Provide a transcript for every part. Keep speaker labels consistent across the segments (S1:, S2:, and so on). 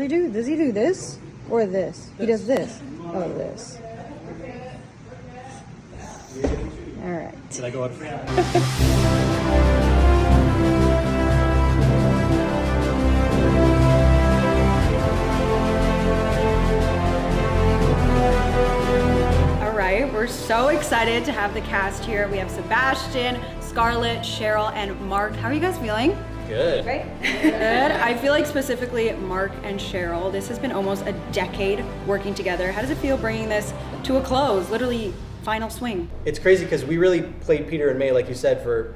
S1: he do? Does he do this or this? He does this. Oh, this. All right.
S2: Did I go out?
S1: All right, we're so excited to have the cast here. We have Sebastian, Scarlett, Cheryl, and Mark. How are you guys feeling?
S2: Good.
S1: Right? Good. I feel like specifically Mark and Cheryl, this has been almost a decade working together. How does it feel bringing this to a close? Literally, final swing.
S2: It's crazy because we really played Peter and May, like you said, for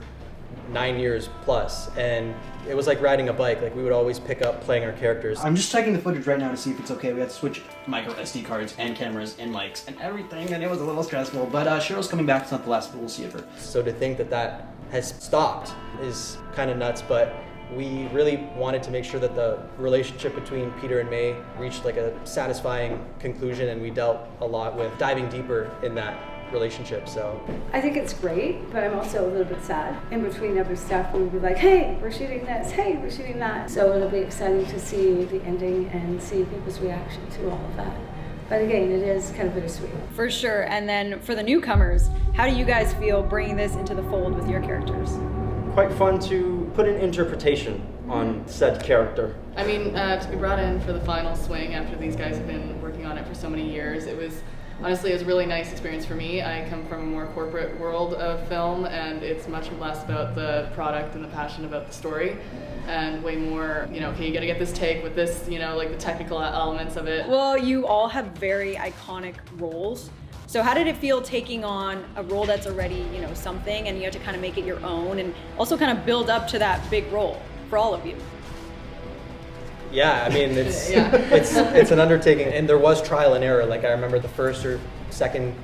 S2: 9 years plus, and it was like riding a bike. Like we would always pick up playing our characters.
S3: I'm just checking the footage right now to see if it's okay. We had to switch micro SD cards and cameras and mics and everything, and it was a little stressful. But Cheryl's coming back. It's not the last we'll see of her.
S2: So to think that that has stopped is kind of nuts, but we really wanted to make sure that the relationship between Peter and May reached like a satisfying conclusion, and we dealt a lot with diving deeper in that relationship. So
S4: I think it's great, but I'm also a little bit sad. In between every step, we'll be like, hey, we're shooting this, hey, we're shooting that. So it'll be exciting to see the ending and see people's reaction to all of that. But again, it is kind of bittersweet.
S1: For sure. And then for the newcomers, how do you guys feel bringing this into the fold with your characters?
S5: Quite fun to put an interpretation on said character.
S6: I mean, to be brought in for the final swing after these guys have been working on it for so many years, it was a really nice experience for me. I come from a more corporate world of film, and it's much less about the product and the passion about the story, and way more, okay, you gotta get this take with this, like the technical elements of it.
S1: Well, you all have very iconic roles. So how did it feel taking on a role that's already, something, and you have to kind of make it your own and also kind of build up to that big role for all of you?
S2: yeah, I mean, it's an undertaking, and there was trial and error. Like I remember the first or second,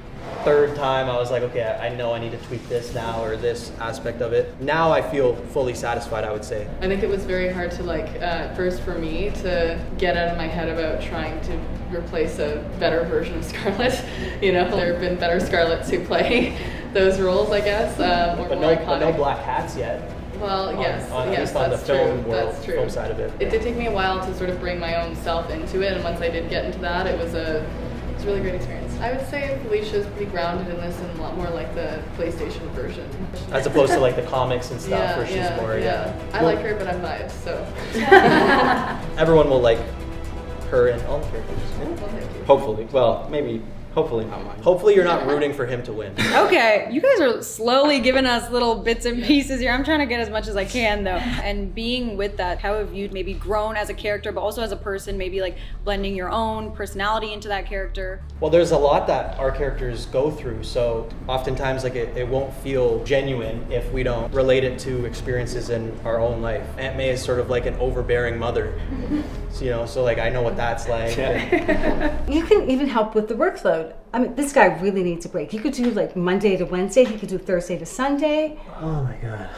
S2: third time I was like, okay, I know I need to tweak this now or this aspect of it. Now I feel fully satisfied, I would say.
S6: I think it was very hard to first for me to get out of my head about trying to replace a better version of Scarlett. There have been better Scarletts who play those roles, I guess, or
S2: But
S6: more
S2: no
S6: iconic.
S2: black hats yet.
S6: Well, yes,
S2: at
S6: yes,
S2: least on the
S6: that's
S2: film
S6: true.
S2: world,
S6: That's true.
S2: film side of it.
S6: It did take me a while to sort of bring my own self into it, and once I did get into that, it was a really great experience. I would say Felicia's pretty grounded in this and a lot more like the PlayStation version.
S2: As opposed to like the comics and stuff, where she's more,
S6: I like her, but I'm biased, so.
S2: Everyone will like her and all the characters.
S6: Well, thank you.
S5: Hopefully. Well, maybe, hopefully not mine.
S2: Hopefully you're not rooting for him to win.
S1: Okay, you guys are slowly giving us little bits and pieces here. I'm trying to get as much as I can though. And being with that, how have you maybe grown as a character, but also as a person, maybe like blending your own personality into that character?
S2: Well, there's a lot that our characters go through, so oftentimes like it won't feel genuine if we don't relate it to experiences in our own life. Aunt May is sort of like an overbearing mother, so like I know what that's like.
S4: You can even help with the workload. I mean, this guy really needs a break. He could do like Monday to Wednesday. He could do Thursday to Sunday.
S2: Oh my God.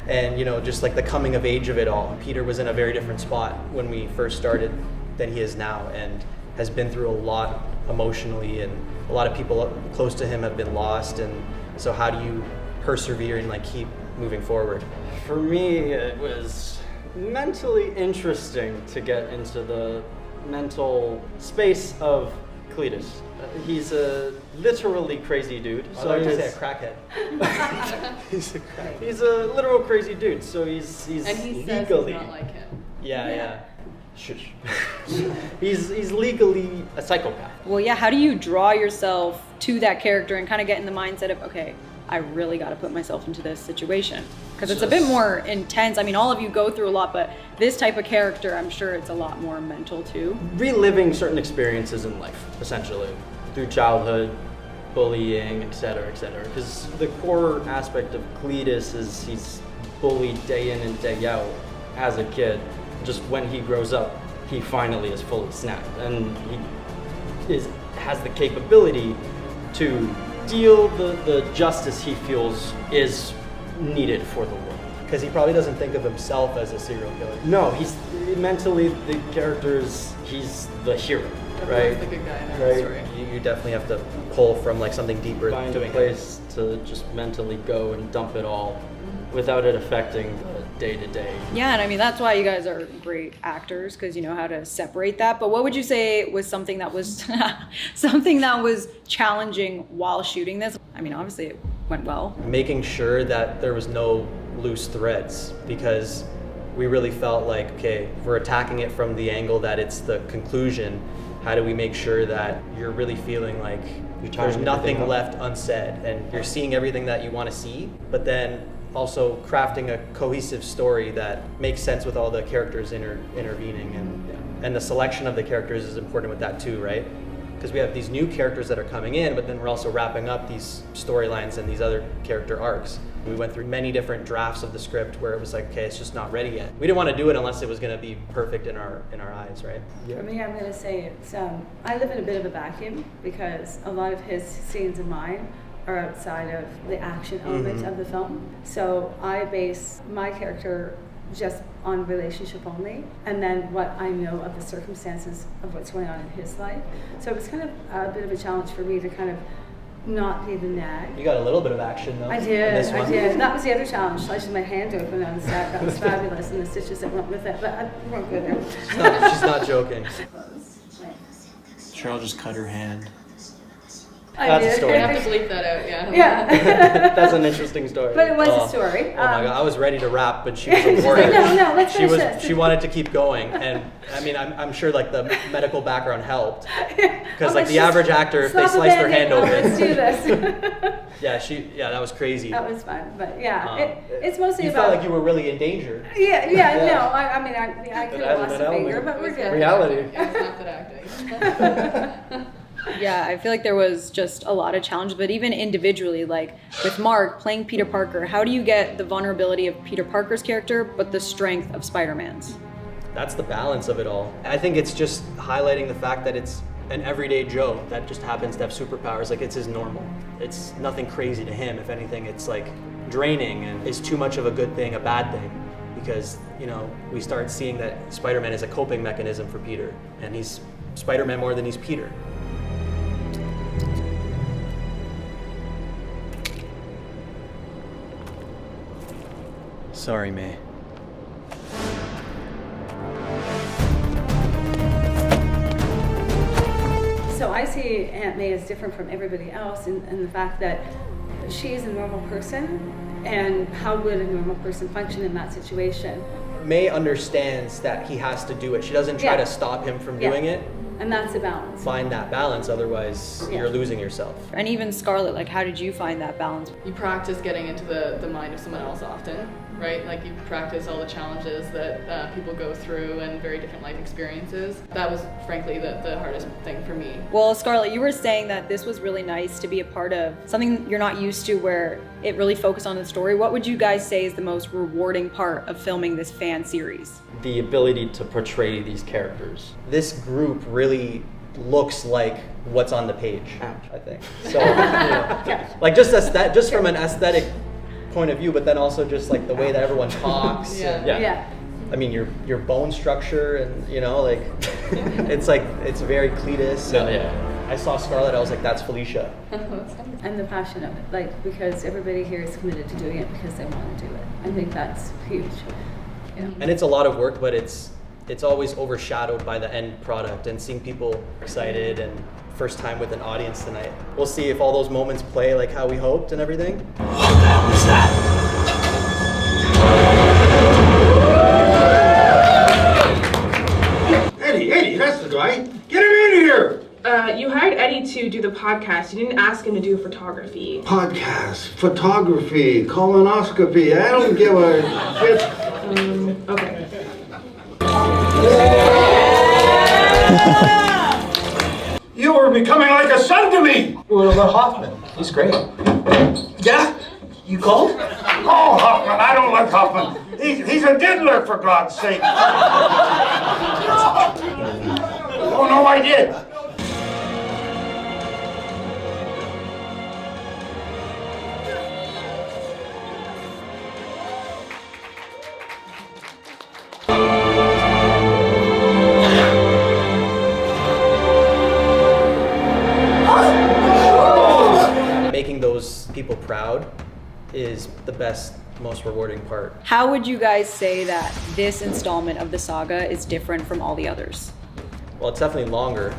S2: And just like the coming of age of it all. Peter was in a very different spot when we first started than he is now, and has been through a lot emotionally, and a lot of people close to him have been lost. And so how do you persevere and like keep moving forward?
S5: For me, it was mentally interesting to get into the mental space of Cletus. He's a literally crazy dude.
S2: I like to say a crackhead.
S5: He's a literal crazy dude. So he's
S6: And he says
S5: legally.
S6: he's not like him.
S2: Yeah.
S5: Shush. he's legally a psychopath.
S1: Well, yeah, how do you draw yourself to that character and kind of get in the mindset of, okay, I really got to put myself into this situation? Because it's a bit more intense. I mean, all of you go through a lot, but this type of character, I'm sure it's a lot more mental too.
S5: Reliving certain experiences in life, essentially, through childhood, bullying, etc., etc. Because the core aspect of Cletus is he's bullied day in and day out as a kid. Just when he grows up, he finally is fully snapped, and he has the capability to deal the justice he feels is needed for the world.
S2: Because he probably doesn't think of himself as a serial killer.
S5: No, he's mentally the character's he's the hero, right?
S6: Everyone's the good guy in our story.
S2: You definitely have to pull from like something deeper.
S5: Find a
S2: doing
S5: place to just mentally go and dump it all without it affecting the day to day.
S1: Yeah, and I mean that's why you guys are great actors, because you know how to separate that. But what would you say was something that was something that was challenging while shooting this? I mean, obviously it went well.
S2: Making sure that there was no loose threads, because we really felt like, okay, if we're attacking it from the angle that it's the conclusion, how do we make sure that you're really feeling like there's nothing left unsaid and you're seeing everything that you want to see, but then also crafting a cohesive story that makes sense with all the characters intervening, and the selection of the characters is important with that too, right? Because we have these new characters that are coming in, but then we're also wrapping up these storylines and these other character arcs. We went through many different drafts of the script where it was like, okay, it's just not ready yet. We didn't want to do it unless it was going to be perfect in our eyes, right?
S4: For me, I'm going to say it's, I live in a bit of a vacuum because a lot of his scenes of mine are outside of the action element of the film. So I base my character just on relationship only, and then what I know of the circumstances of what's going on in his life. So it was kind of a bit of a challenge for me to kind of not be the nag.
S2: You got a little bit of action though.
S4: I did. That was the other challenge. I just my hand open on the set. That was fabulous, and the stitches that went with it. But I won't go there.
S2: She's not joking.
S3: Cheryl just cut her hand.
S5: That's a story.
S6: I have to bleep that out, yeah.
S4: Yeah.
S5: That's an interesting story.
S4: But it was a story.
S2: Oh my god, I was ready to wrap, but she was a warrior.
S4: No, let's finish this.
S2: She wanted to keep going, and I mean, I'm sure like the medical background helped, because like the average actor, if they slice their hand open,
S4: let's do this.
S2: yeah, that was crazy.
S4: That was fun, but yeah, it's mostly
S2: You
S4: about.
S2: felt like you were really in danger.
S4: Yeah. No, I mean, I could
S5: It
S4: have
S5: hasn't
S4: lost a
S5: been
S4: finger,
S5: element.
S4: but we're good.
S5: Reality.
S6: Yeah, it's not that acting.
S1: Yeah, I feel like there was just a lot of challenge, but even individually, like with Mark playing Peter Parker, how do you get the vulnerability of Peter Parker's character, but the strength of Spider-Man's?
S2: That's the balance of it all. I think it's just highlighting the fact that it's an everyday Joe that just happens to have superpowers. Like, it's his normal. It's nothing crazy to him. If anything, it's like draining, and is too much of a good thing a bad thing? Because, you know, we start seeing that Spider-Man is a coping mechanism for Peter, and he's Spider-Man more than he's Peter. Sorry, May.
S4: So I see Aunt May as different from everybody else in the fact that she is a normal person, and how would a normal person function in that situation?
S2: May understands that he has to do it. She doesn't try to stop him from doing it.
S4: And that's the balance.
S2: Find that balance, otherwise you're losing yourself.
S1: And even Scarlett, like, how did you find that balance?
S6: You practice getting into the mind of someone else often, right? Like, you practice all the challenges that people go through and very different life experiences. That was, frankly, the hardest thing for me.
S1: Well, Scarlett, you were saying that this was really nice to be a part of something you're not used to, where it really focused on the story. What would you guys say is the most rewarding part of filming this fan series?
S5: The ability to portray these characters.
S2: This group really looks like what's on the page, I think. So, you know, like just from an aesthetic point of view, but then also just like the way that everyone talks.
S6: Yeah.
S2: I mean, your bone structure, and you know, like it's very Cletus.
S5: No,
S2: and
S5: yeah.
S2: I saw Scarlett, I was like, that's Felicia.
S4: And the passion of it, like, because everybody here is committed to doing it because they want to do it. I think that's huge. You know?
S2: And it's a lot of work, but it's always overshadowed by the end product, and seeing people excited and first time with an audience tonight. We'll see if all those moments play like how we hoped and everything.
S7: What the hell was that? Eddie, that's the guy. Get him in here!
S8: You hired Eddie to do the podcast. You didn't ask him to do photography.
S7: Podcast, photography, colonoscopy. I don't give a shit.
S8: Okay.
S7: You are becoming like a son to me!
S2: What about Hoffman? He's great.
S7: Yeah? You called? Oh, Hoffman, I don't like Hoffman. He's a diddler, for God's sake. Oh, no, I did.
S2: Making those people proud is the best most rewarding part.
S1: How would you guys say that this installment of the saga is different from all the others?
S2: Well, it's definitely longer,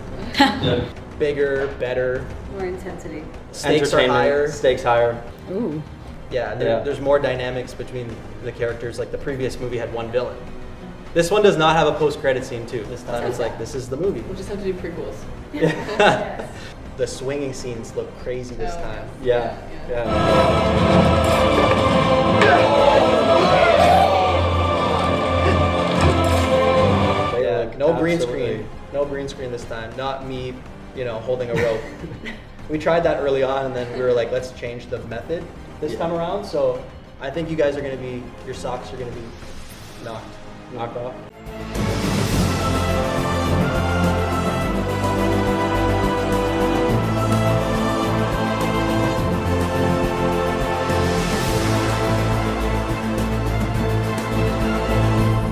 S2: bigger, better.
S4: More intensity.
S2: Stakes are
S5: Entertainment,
S2: higher.
S5: Stakes higher.
S1: Ooh.
S2: Yeah,
S5: Yeah.
S2: there's more dynamics between the characters. Like the previous movie had one villain. This one does not have a post-credit scene too. This time it's like, this is the movie.
S6: We'll just have to do prequels.
S2: The swinging scenes look crazy this
S6: Oh,
S2: time.
S5: Yeah.
S6: Yeah.
S2: Yeah, no green
S5: Absolutely.
S2: screen. No green screen this time. Not me, holding a rope. We tried that early on, and then we were like, let's change the method this time around. So I think you guys are going to be, your socks are going to be knocked
S5: Knock off.